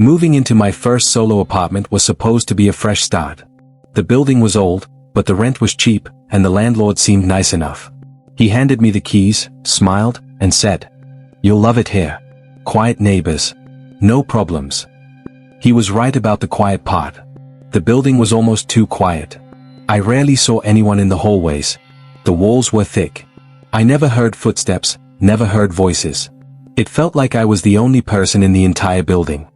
Moving into my first solo apartment was supposed to be a fresh start. The building was old, but the rent was cheap, and the landlord seemed nice enough. He handed me the keys, smiled, and said, "You'll love it here. Quiet neighbors. No problems." He was right about the quiet part. The building was almost too quiet. I rarely saw anyone in the hallways. The walls were thick. I never heard footsteps, never heard voices. It felt like I was the only person in the entire building.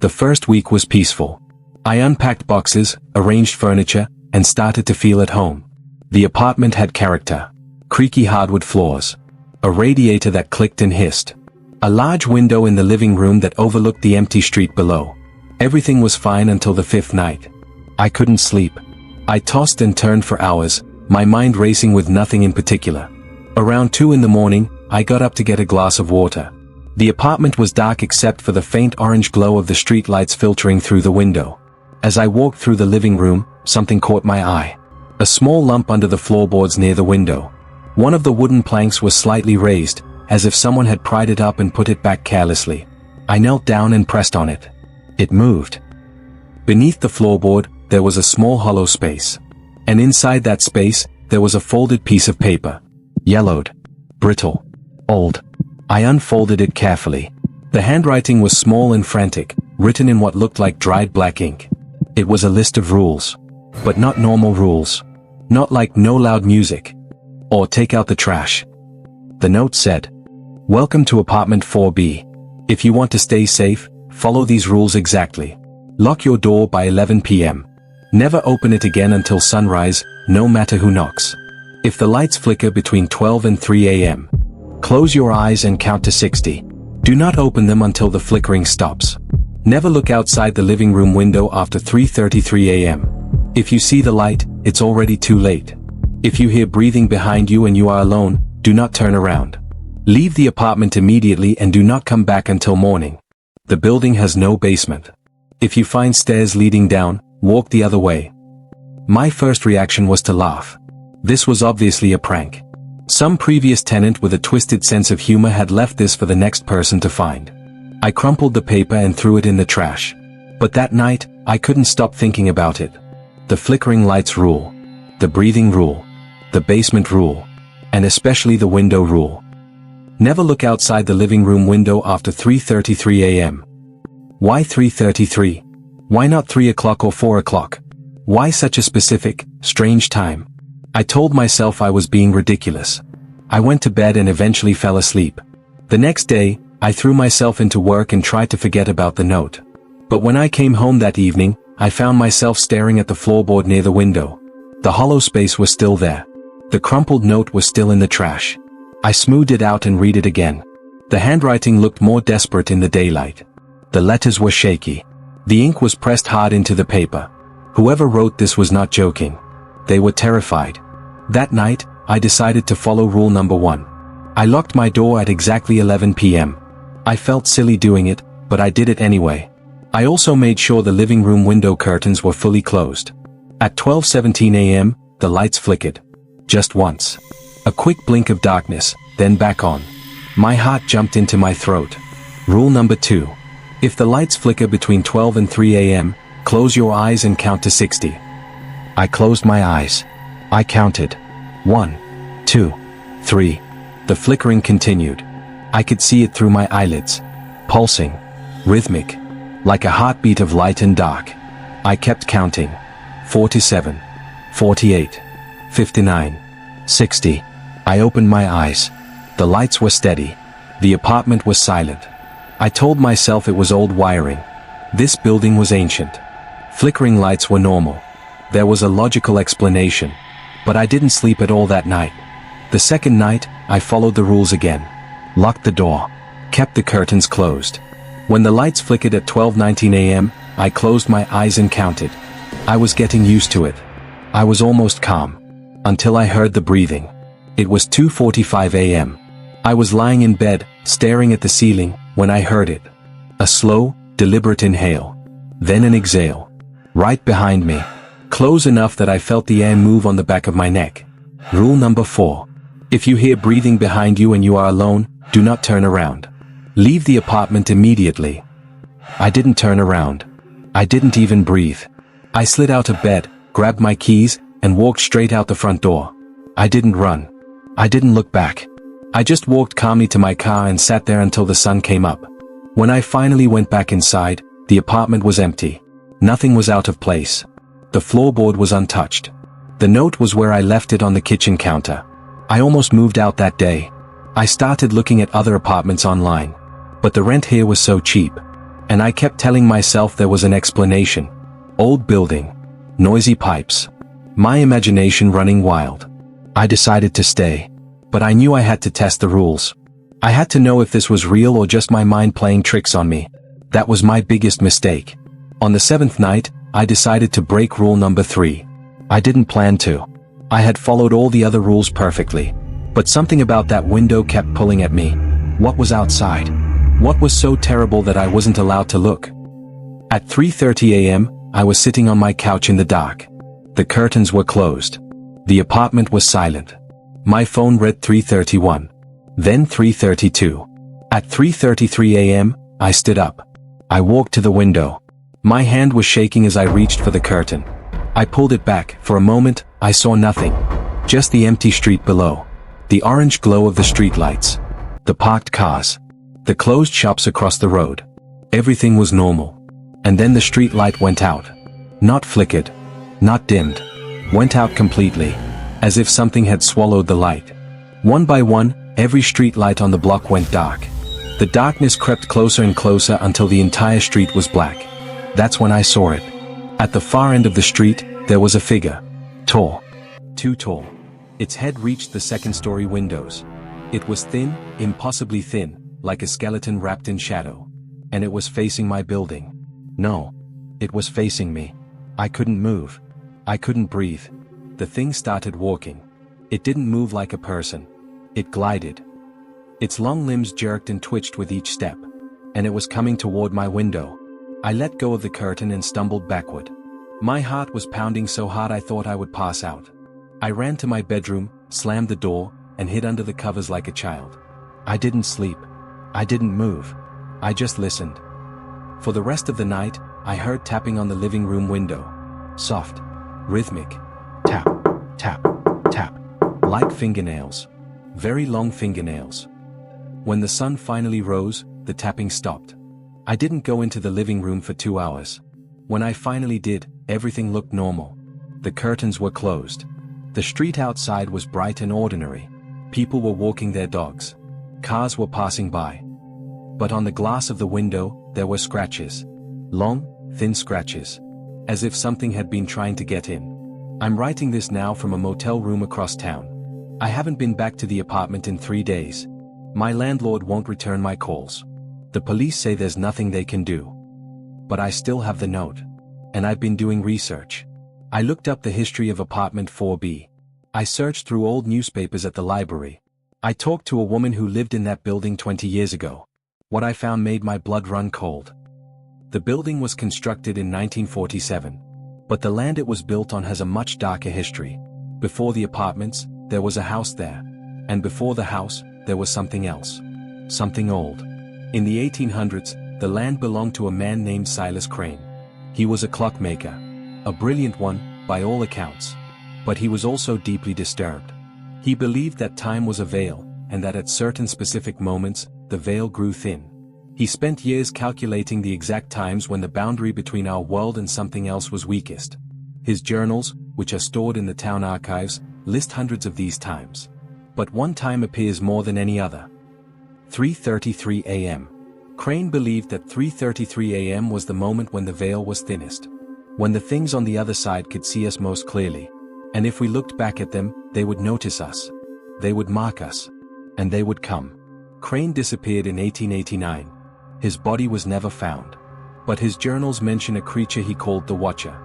The first week was peaceful. I unpacked boxes, arranged furniture, and started to feel at home. The apartment had character. Creaky hardwood floors. A radiator that clicked and hissed. A large window in the living room that overlooked the empty street below. Everything was fine until the fifth night. I couldn't sleep. I tossed and turned for hours, my mind racing with nothing in particular. Around 2 in the morning, I got up to get a glass of water. The apartment was dark except for the faint orange glow of the street lights filtering through the window. As I walked through the living room, something caught my eye. A small lump under the floorboards near the window. One of the wooden planks was slightly raised, as if someone had pried it up and put it back carelessly. I knelt down and pressed on it. It moved. Beneath the floorboard, there was a small hollow space. And inside that space, there was a folded piece of paper. Yellowed. Brittle. Old. I unfolded it carefully. The handwriting was small and frantic, written in what looked like dried black ink. It was a list of rules. But not normal rules. Not like no loud music. Or take out the trash. The note said, "Welcome to apartment 4B. If you want to stay safe, follow these rules exactly. Lock your door by 11 p.m. Never open it again until sunrise, no matter who knocks. If the lights flicker between 12 and 3 a.m., close your eyes and count to 60. Do not open them until the flickering stops. Never look outside the living room window after 3:33 a.m. If you see the light, it's already too late. If you hear breathing behind you and you are alone, do not turn around. Leave the apartment immediately and do not come back until morning. The building has no basement. If you find stairs leading down, walk the other way." My first reaction was to laugh. This was obviously a prank. Some previous tenant with a twisted sense of humor had left this for the next person to find. I crumpled the paper and threw it in the trash. But that night, I couldn't stop thinking about it. The flickering lights rule. The breathing rule. The basement rule. And especially the window rule. Never look outside the living room window after 3:33 a.m. Why 3:33? Why not 3 o'clock or 4 o'clock? Why such a specific, strange time? I told myself I was being ridiculous. I went to bed and eventually fell asleep. The next day, I threw myself into work and tried to forget about the note. But when I came home that evening, I found myself staring at the floorboard near the window. The hollow space was still there. The crumpled note was still in the trash. I smoothed it out and read it again. The handwriting looked more desperate in the daylight. The letters were shaky. The ink was pressed hard into the paper. Whoever wrote this was not joking. They were terrified. That night, I decided to follow rule number 1. I locked my door at exactly 11 p.m. I felt silly doing it, but I did it anyway. I also made sure the living room window curtains were fully closed. At 12:17 a.m., the lights flickered. Just once. A quick blink of darkness, then back on. My heart jumped into my throat. Rule number 2. If the lights flicker between 12 and 3 a.m., close your eyes and count to 60. I closed my eyes. I counted. 1, 2, 3. The flickering continued. I could see it through my eyelids. Pulsing. Rhythmic. Like a heartbeat of light and dark. I kept counting. 47. 48. 59. 60. I opened my eyes. The lights were steady. The apartment was silent. I told myself it was old wiring. This building was ancient. Flickering lights were normal. There was a logical explanation. But I didn't sleep at all that night. The second night, I followed the rules again. Locked the door. Kept the curtains closed. When the lights flickered at 12:19 a.m., I closed my eyes and counted. I was getting used to it. I was almost calm. Until I heard the breathing. It was 2:45 a.m. I was lying in bed, staring at the ceiling, when I heard it. A slow, deliberate inhale. Then an exhale. Right behind me. Close enough that I felt the air move on the back of my neck. Rule number 4. If you hear breathing behind you and you are alone, do not turn around. Leave the apartment immediately. I didn't turn around. I didn't even breathe. I slid out of bed, grabbed my keys, and walked straight out the front door. I didn't run. I didn't look back. I just walked calmly to my car and sat there until the sun came up. When I finally went back inside, the apartment was empty. Nothing was out of place. The floorboard was untouched. The note was where I left it on the kitchen counter. I almost moved out that day. I started looking at other apartments online. But the rent here was so cheap. And I kept telling myself there was an explanation. Old building. Noisy pipes. My imagination running wild. I decided to stay. But I knew I had to test the rules. I had to know if this was real or just my mind playing tricks on me. That was my biggest mistake. On the 7th night, I decided to break rule number 3. I didn't plan to. I had followed all the other rules perfectly. But something about that window kept pulling at me. What was outside? What was so terrible that I wasn't allowed to look? At 3:30 a.m., I was sitting on my couch in the dark. The curtains were closed. The apartment was silent. My phone read 3:31. Then 3:32. At 3:33 a.m., I stood up. I walked to the window. My hand was shaking as I reached for the curtain. I pulled it back. For a moment, I saw nothing. Just the empty street below. The orange glow of the streetlights. The parked cars. The closed shops across the road. Everything was normal. And then the street light went out. Not flickered. Not dimmed. Went out completely. As if something had swallowed the light. One by one, every street light on the block went dark. The darkness crept closer and closer until the entire street was black. That's when I saw it. At the far end of the street, there was a figure. Tall. Too tall. Its head reached the second-story windows. It was thin, impossibly thin, like a skeleton wrapped in shadow. And it was facing my building. No. It was facing me. I couldn't move. I couldn't breathe. The thing started walking. It didn't move like a person. It glided. Its long limbs jerked and twitched with each step. And it was coming toward my window. I let go of the curtain and stumbled backward. My heart was pounding so hard I thought I would pass out. I ran to my bedroom, slammed the door, and hid under the covers like a child. I didn't sleep. I didn't move. I just listened. For the rest of the night, I heard tapping on the living room window. Soft. Rhythmic. Tap, tap, tap. Like fingernails. Very long fingernails. When the sun finally rose, the tapping stopped. I didn't go into the living room for 2 hours. When I finally did, everything looked normal. The curtains were closed. The street outside was bright and ordinary. People were walking their dogs. Cars were passing by. But on the glass of the window, there were scratches. Long, thin scratches. As if something had been trying to get in. I'm writing this now from a motel room across town. I haven't been back to the apartment in 3 days. My landlord won't return my calls. The police say there's nothing they can do. But I still have the note. And I've been doing research. I looked up the history of apartment 4B. I searched through old newspapers at the library. I talked to a woman who lived in that building 20 years ago. What I found made my blood run cold. The building was constructed in 1947. But the land it was built on has a much darker history. Before the apartments, there was a house there. And before the house, there was something else. Something old. In the 1800s, the land belonged to a man named Silas Crane. He was a clockmaker. A brilliant one, by all accounts. But he was also deeply disturbed. He believed that time was a veil, and that at certain specific moments, the veil grew thin. He spent years calculating the exact times when the boundary between our world and something else was weakest. His journals, which are stored in the town archives, list hundreds of these times. But one time appears more than any other. 3:33 a.m. Crane believed that 3:33 a.m. was the moment when the veil was thinnest. When the things on the other side could see us most clearly. And if we looked back at them, they would notice us. They would mark us. And they would come. Crane disappeared in 1889. His body was never found. But his journals mention a creature he called the Watcher.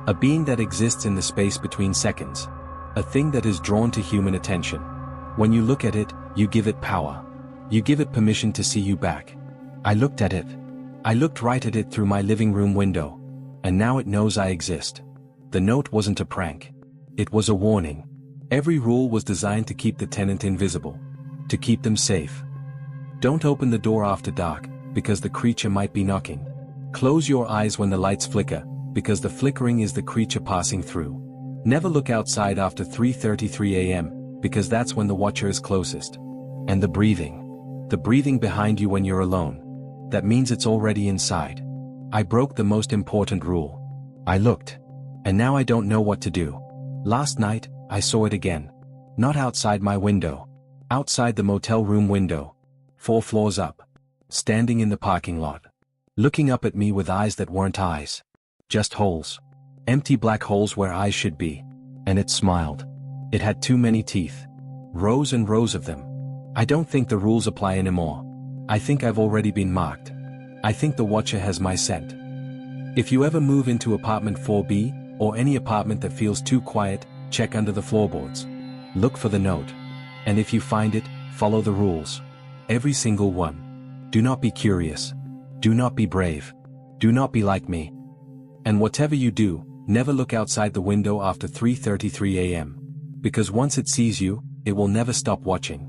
A being that exists in the space between seconds. A thing that is drawn to human attention. When you look at it, you give it power. You give it permission to see you back. I looked at it. I looked right at it through my living room window. And now it knows I exist. The note wasn't a prank. It was a warning. Every rule was designed to keep the tenant invisible. To keep them safe. Don't open the door after dark, because the creature might be knocking. Close your eyes when the lights flicker, because the flickering is the creature passing through. Never look outside after 3:33 a.m., because that's when the watcher is closest. And the breathing. The breathing behind you when you're alone. That means it's already inside. I broke the most important rule. I looked. And now I don't know what to do. Last night, I saw it again. Not outside my window. Outside the motel room window. 4 floors up. Standing in the parking lot. Looking up at me with eyes that weren't eyes. Just holes. Empty black holes where eyes should be. And it smiled. It had too many teeth. Rows and rows of them. I don't think the rules apply anymore. I think I've already been marked. I think the watcher has my scent. If you ever move into apartment 4B, or any apartment that feels too quiet, check under the floorboards. Look for the note. And if you find it, follow the rules. Every single one. Do not be curious. Do not be brave. Do not be like me. And whatever you do, never look outside the window after 3:33 a.m. Because once it sees you, it will never stop watching.